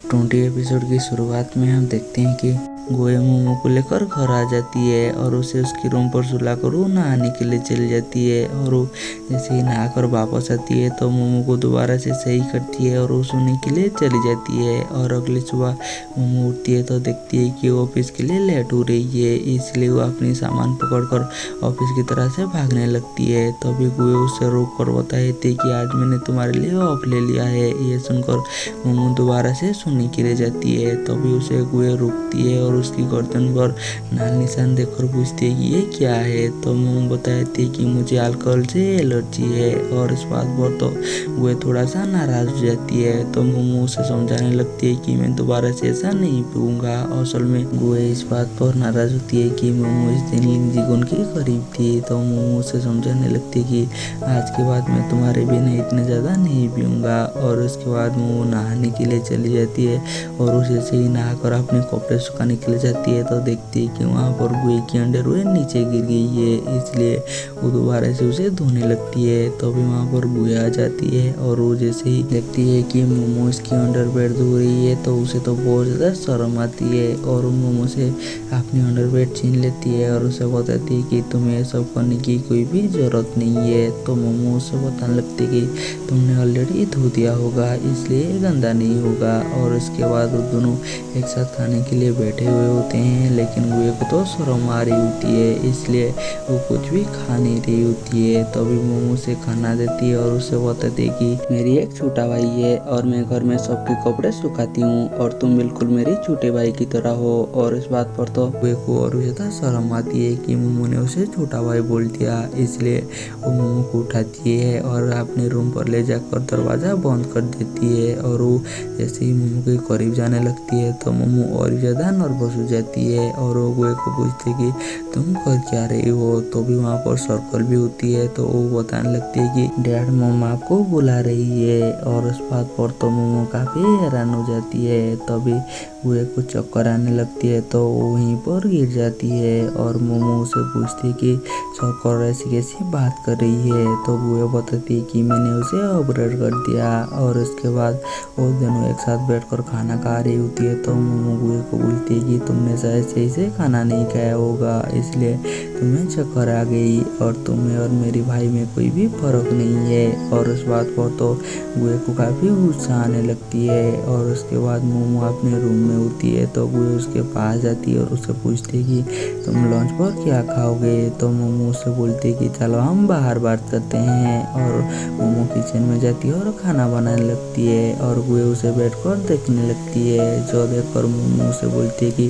20 episode की शुरुआत में हम देखते हैं कि गोए मोमो को लेकर घर आ जाती है और उसे उसकी रूम पर सुलाकर वो नहाने के लिए चली जाती है। और वो जैसे ही नहाकर वापस आती है तो मोमो को दोबारा से सही करती है और वो सोने के लिए चली जाती है। और अगली सुबह मोमो उठती है तो देखती है कि वो ऑफिस के लिए लेट हो रही है, इसलिए वो अपनी सामान पकड़कर ऑफिस की तरह से भागने लगती है। तभी गोए उसे रोक कर बताती है कि आज मैंने तुम्हारे लिए ऑफ ले लिया है। ये सुनकर मोमो दोबारा से सोने के लिए जाती है। तभी उसे गोए रोकती है और उसकी गर्दन पर लाल निशान देखकर पूछती है कि ये क्या है। तो मोमो बताती है कि मुझे अल्कोहल से एलर्जी है। और इस बात पर तो गोए थोड़ा सा नाराज हो जाती है। तो मोमो उसे समझाने लगती है कि मैं दोबारा से ऐसा नहीं पीऊंगा। असल में गोए इस बात पर नाराज होती है कि मोमो इस दिन लिंजीगुन के करीब थी। तो मोमो उसे समझाने लगती है कि आज के बाद मैं तुम्हारे बिना इतने ज़्यादा नहीं पीऊंगा। और उसके बाद मोमो नहाने के लिए चली जाती है और उसे से ही नहाकर अपने कपड़े सुखाने के लिए जाती है तो देखती है कि वहाँ पर गोए की अंडरवेयर नीचे गिर गई है, इसलिए वो दोबारा से उसे धोने लगती है। तो भी वहाँ पर गोए आ जाती है और वो जैसे ही देखती है कि मोमो इसकी अंडरवेयर धो रही है तो उसे तो बहुत ज़्यादा शर्म आती है और वो मोमो से अपनी अंडरवेयर छीन लेती है और उसे बताती है कि तुम्हें सब करने की कोई भी ज़रूरत नहीं है। तो मोमो उसे बताने लगती है कि तुमने ऑलरेडी धो दिया होगा, इसलिए गंदा नहीं होगा। और उसके बाद वो दोनों एक साथ खाने के लिए बैठे हुए होते हैं, लेकिन गोए को तो शर्म आ रही होती है, इसलिए वो कुछ भी खा नहीं रही होती है। तभी मोमो से खाना देती है और उसे बताती है कि मेरी एक छोटा भाई है और मैं घर में सबके कपड़े सुखाती हूँ और तुम बिल्कुल मेरे छोटे भाई की तरह हो। और इस बात पर तो गोए को और ज्यादा शर्म आती है कि मोमो ने उसे छोटा भाई बोल दिया, इसलिए वो मोमो को उठाती है और अपने रूम पर ले जाकर दरवाज़ा बंद कर देती है। और वो जैसे ही मोमो के करीब जाने लगती है तो मोमो और ज़्यादा नर्वस हो जाती है और वो गोए को पूछती है कि तुम कर क्या रही हो। तो भी वहाँ पर सर्कल भी होती है तो वो बताने लगती है कि डैड मम आपको बुला रही है। और उस बात पर तो मोमो काफ़ी हैरान हो जाती है। तभी गोए को चक्कर आने लगती है तो वो वहीं पर गिर जाती है और मोमो उसे पूछती है कि सर्कल ऐसी कैसी बात कर रही है। तो गोए बताती है कि मैंने उसे ऑपरेट कर दिया। और उसके बाद वो दोनों एक साथ बैठकर खाना खा रही होती है तो मोमो गोए को बोलती है कि तुमने शायद सही से खाना नहीं खाया होगा, इसलिए तुम्हें चक्कर आ गई और तुम्हें और मेरी भाई में कोई भी फर्क नहीं है। और उस बात पर तो गोए को काफ़ी गुस्सा आने लगती है। और उसके बाद मोमो अपने रूम में होती है तो गोए उसके पास जाती है और उससे पूछती है कि तुम लंच पर क्या खाओगे। तो मोमो उससे बोलती है कि चलो हम बाहर बात करते हैं। और मोमो किचन में जाती है और खाना बनाने लगती है और गोए उसे बैठकर देखने लगती है, जो देखकर मोमो उसे बोलती है कि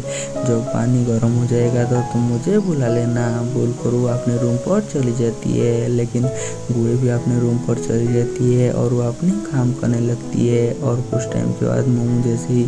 जब पानी गर्म हो जाएगा तो तुम मुझे बुला लेना। बोलकर वो अपने रूम पर चली जाती है, लेकिन गोए भी अपने रूम पर चली जाती है और वो अपनी काम करने लगती है। और कुछ टाइम के बाद मोमो जैसे ही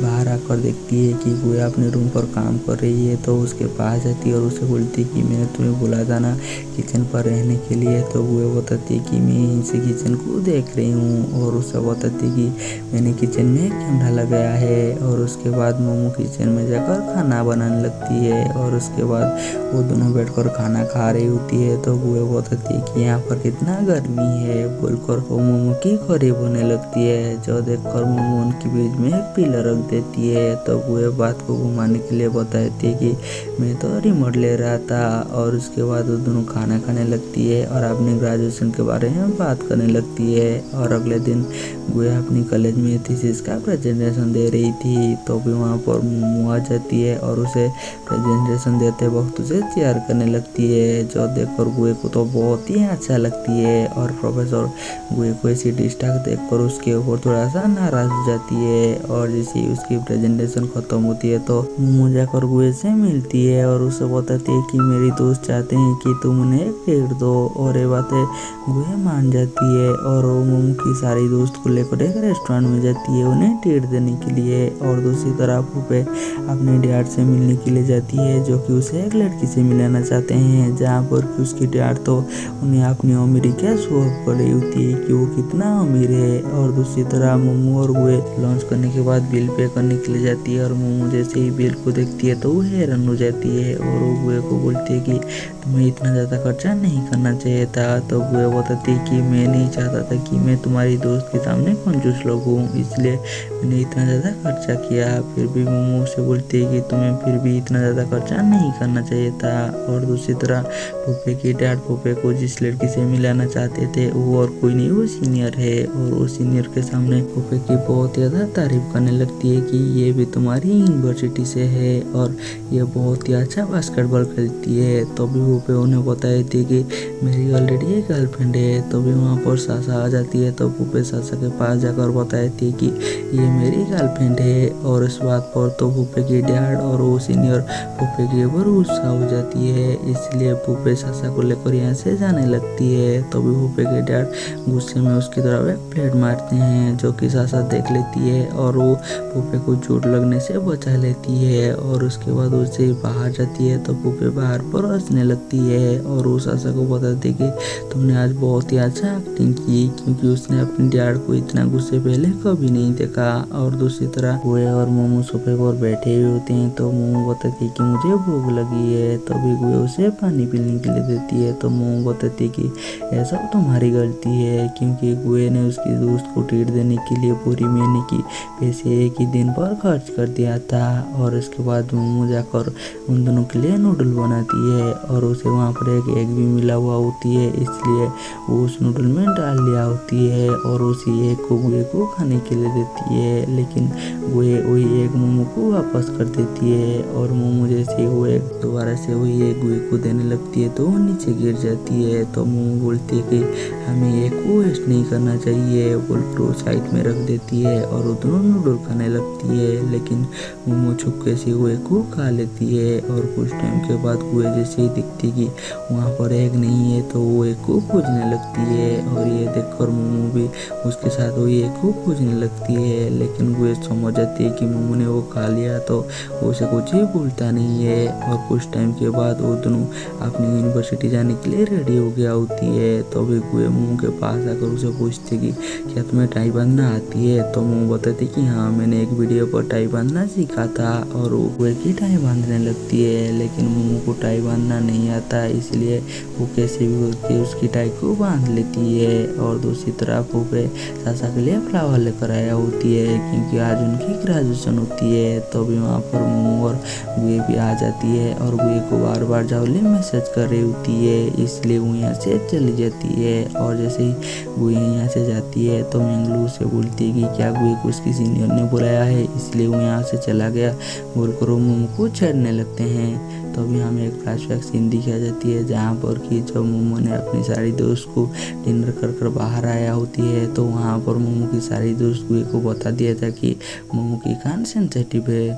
बाहर आकर देखती है कि गोए अपने रूम पर काम कर रही है तो उसके पास जाती है और उसे बोलती है कि मैंने तुम्हें बुलाया था ना किचन पर रहने के लिए। तो गोए बताती है कि मैं यहीं से किचन को देख रही हूँ और उसे बताती है कि मैंने किचन में कैमरा लगाया है। और उसके बाद मोमो किचन में जाकर खाना बनाने लगती है और उसके बाद वो दोनों बैठकर खाना खा रही होती है। तो गोए बताती है कि यहाँ पर कितना गर्मी है, बोलकर वो मोमो की करीब होने लगती है, जो देखकर मोमो उनके बीच में एक पिलर रख देती है। तो गोए बात को घुमाने के लिए बताती है कि मैं तो रिमोट ले रहा था। और उसके बाद वो दोनों खाना खाने लगती है और अपने ग्रेजुएशन के बारे में बात करने लगती है। और अगले दिन गोए अपनी कॉलेज में थीसिस का प्रेजेंटेशन दे रही थी तो भी वहाँ पर मोमो आ जाती है और उसे प्रेजेंटेशन देते वक्त उसे चेयर करने लगती है, जो देखकर गोए को तो बहुत ही अच्छा लगती है। और प्रोफेसर गोए को ऐसी डिस्ट्रैक्ट देखकर उसके ऊपर थोड़ा सा नाराज हो जाती है। और जैसे ही उसकी प्रेजेंटेशन खत्म होती है तो मोमो जाकर गोए से मिलती है और उसे बताती है कि मेरी दोस्त चाहते हैं कि तुम उन्हें एक ट्रीट दो। और ये बातें गोए मान जाती है और वो मोमो की सारी दोस्त को लेकर एक रेस्टोरेंट में जाती है उन्हें ट्रीट देने के लिए। और दूसरी तरफ पे अपने डैड से मिलने के लिए जाती है, जो कि उसे एक लड़की से मिलाना मिलाना चाहते हैं, जहाँ पर कि उसकी डैड तो उन्हें अपनी अमीरी क्या शो ऑफ कर रही होती है कि वो कितना अमीर है। और दूसरी तरह मोमो और गुए लॉन्च करने के बाद बिल पे करने के लिए जाती है और मोमो जैसे ही बिल को देखती है तो वो हैरान हो जाती है और वो गुए को बोलती है कि तुम्हें इतना ज़्यादा खर्चा नहीं करना चाहिए था। तो गुए बताती है कि मैं नहीं चाहता था कि मैं तुम्हारी दोस्त के सामने कंजूस लगूं, इसलिए मैंने इतना ज़्यादा खर्चा किया। फिर भी मोमो से बोलती है कि तुम्हें फिर भी इतना ज़्यादा खर्चा नहीं करना चाहिए था। और दूसरी तरह फूफे की डैड फूफे को जिस लड़की से मिलाना चाहते थे वो और कोई नहीं, वो सीनियर है। और वो सीनियर के सामने फूफे की बहुत ज़्यादा तारीफ करने लगती है कि ये भी तुम्हारी यूनिवर्सिटी से है और ये बहुत ही अच्छा बास्केटबॉल खेलती है। तो भी फूफे उन्हें बताए थे कि मेरी ऑलरेडी एक गर्लफ्रेंड है। तो भी वहाँ पर सासा आ जाती है तो फूफे सासा के पास जाकर बताए थे कि ये मेरी गर्लफ्रेंड है। और इस बात पर तो फूफे की डैड और वो सीनियर फूफे के ऊपर गुस्सा हो जाती है, इसलिए फूफे सासा को लेकर यहाँ से जाने लगती है। तो भी फूफे के डैड गुस्से में उसकी तरफ एक प्लेट मारते हैं, जो कि सासा देख लेती है और वो फूफे को चोट लगने से बचा लेती है। और उसके बाद उसे बाहर जाती है तो फूफे बाहर पर हंसने लगती है और वो सासा को बताती कि तुमने आज बहुत ही अच्छा एक्टिंग की, क्योंकि उसने अपने डैड को इतना गुस्से पहले कभी नहीं देखा। और दूसरी तरह गुए और मोमो सोफे पर बैठे हुए होते हैं तो मोमो बताती है कि मुझे भूख लगी है। तभी गुए उसे पानी पीने के लिए देती है तो मोमो बताती है कि ऐसा तुम्हारी गलती है, क्योंकि गुए ने उसकी दोस्त को ट्रीट देने के लिए पूरी महीने की पैसे एक ही दिन पर खर्च कर दिया था। और इसके बाद मोमो जाकर उन दोनों के लिए नूडल बनाती है और उसे वहाँ पर एक एग भी मिला हुआ होती है, इसलिए वो उस नूडल में डाल लिया होती है और उसी एग को गुए को खाने के लिए देती है। लेकिन गुए वही एग मोमो को वापस कर देती है और मोमो जैसे वो एग दोबारा से वही एग गुए को देने लगती है तो वो नीचे गिर जाती है। तो मोमो बोलती है कि हमें एग को वेस्ट नहीं करना चाहिए, बोलकर वो साइड में रख देती है और वो दोनों नूडल खाने लगती है। लेकिन मोमो चुपके से गुए को खा लेती है और कुछ टाइम के बाद गुए जैसे ही दिखती कि वहाँ पर एग नहीं है तो वो एग को खोजने लगती है और ये देखकर मोमो भी उसके साथ वही एग को खोजने लगती है। लेकिन गुए समझ जाती है कि मोमो ने वो खा लिया तो उसे कुछ ही भूलता नहीं है। और कुछ टाइम के बाद वो दोनों अपनी यूनिवर्सिटी जाने के लिए रेडी हो गया होती है। तो भी गुए मोमो के पास आकर उसे पूछती कि क्या तुम्हें टाई बांधना आती है। तो मोमो बताती कि हाँ, मैंने एक वीडियो पर टाई बांधना सीखा था। और वो गुए की टाई बांधने लगती है, लेकिन मोमो को टाई बांधना नहीं आता, इसलिए वो कैसे भी करके उसकी टाई को बांध लेती है। और दूसरी तरफ फूफे सासा के लिए फ्लावर लेकर आया होती है, क्योंकि आज उनकी ग्रेजुएशन होती है। तो भी वहाँ पर मोमो और गुए भी आ जाती है और गुए को बार बार जावली मैसेज कर रही होती है, इसलिए वो यहाँ से चली जाती है। और जैसे ही गुए यहाँ से जाती है तो मंगलू से बोलती है कि क्या गुए को उसकी सीनियर ने बुलाया है, इसलिए वो यहाँ से चला गया बोलकर वो मोमो को छेड़ने लगते हैं। तो अभी हमें एक फ्लैशबैक सीन दिखाई जाती है, जहाँ पर कि जब मोमो ने अपनी सारी दोस्त को डिनर कर बाहर आया होती है तो वहाँ पर मोमो की सारी दोस्त गुए को बता दिया था कि मोमो की कान सेंसिटिव है।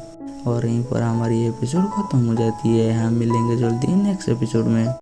और यहीं पर हमारी एपिसोड खत्म हो जाती है। हम मिलेंगे जल्दी नेक्स्ट एपिसोड में।